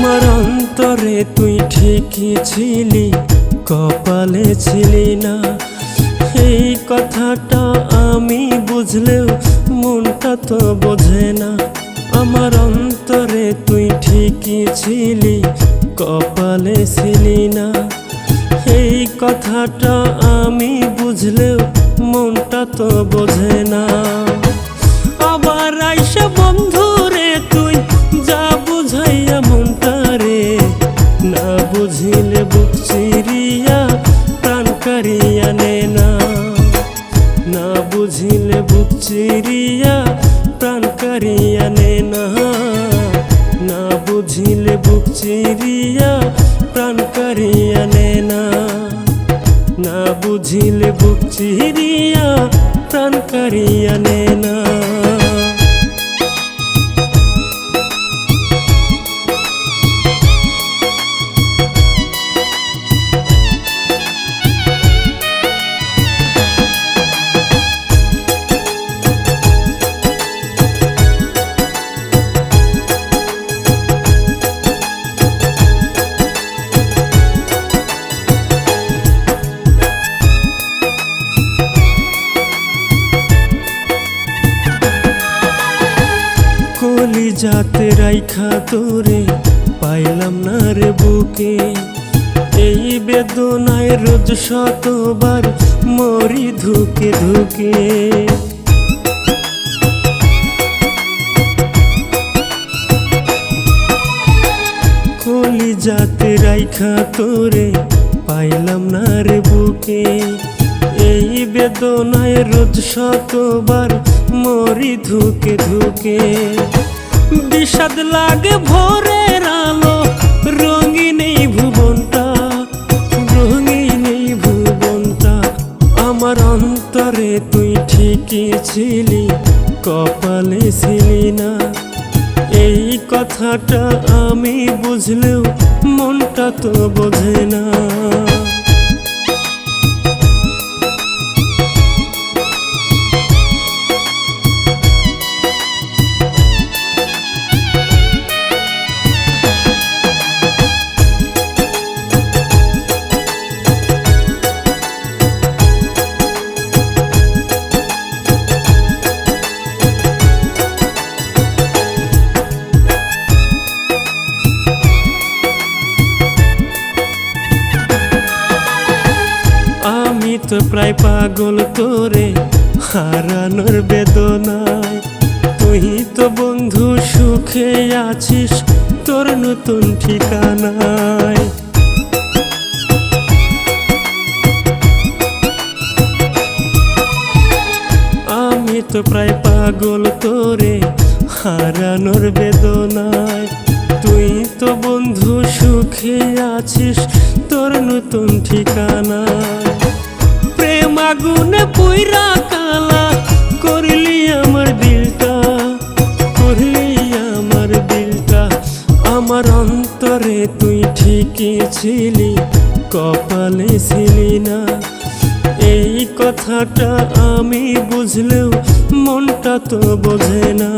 আমার অন্তরে তুই ঠিকই ছিলি, কপালে ছিলি না। এই কথাটা আমি বুঝলেও মনটা তো বোঝে না। আমার অন্তরে তুই ঠিকই ছিলি, কপালে ছিলি না। এই কথাটা আমি বুঝলেও মনটা তো বোঝে না। আবার আইসা বন্ধুরে তুই যা বুঝাইয়া মনটারে, না বুঝিলে বুক চিরিয়া প্রাণ কারিয়া নে না। না বুঝিলে বুক চিরিয়া প্রাণ কারিয়া নে না। না বুঝিলে বুক চিরিয়া প্রাণ কারিয়া নে না। না বুঝিলে বুক চিরিয়া প্রাণ কারিয়া নে না। কলিজাতে রাইখা তোরে পাইলাম না রে বুকে। এই বেদনায় রোজ শতবার মরি ধুকে ধুকে। কলিজাতে রাইখা তোরে পাইলাম না রে বুকে। এই বেদনায় রোজ শতবার মরি ধুকে ধুকে। বিষাদ লাগে ভোরের আলো, রঙিন এই ভুবনটা, রঙিন এই ভুবনটা। আমার অন্তরে তুই ঠিকই ছিলি, কপালে ছিলি না। এই কথাটা আমি বুঝলেও মনটা তো বোঝে না। আমি তো প্রায় পাগল তোরে হারানোর বেদনায়। তুই তো বন্ধু সুখে আছিস তোর নতুন ঠিকানায়। আমি তো প্রায় পাগল তোরে হারানোর বেদনায়। তুই তো বন্ধু সুখে আছিস তোর নতুন ঠিকানায়। প্রেম আগুনে পুইরা কালা করলি আমার দিলটা, করলি আমার দিলটা। আমার অন্তরে তুই ঠিকই ছিলি, কপালে ছিলি না। এই কথাটা আমি বুঝলেও মনটা তো বোঝে না।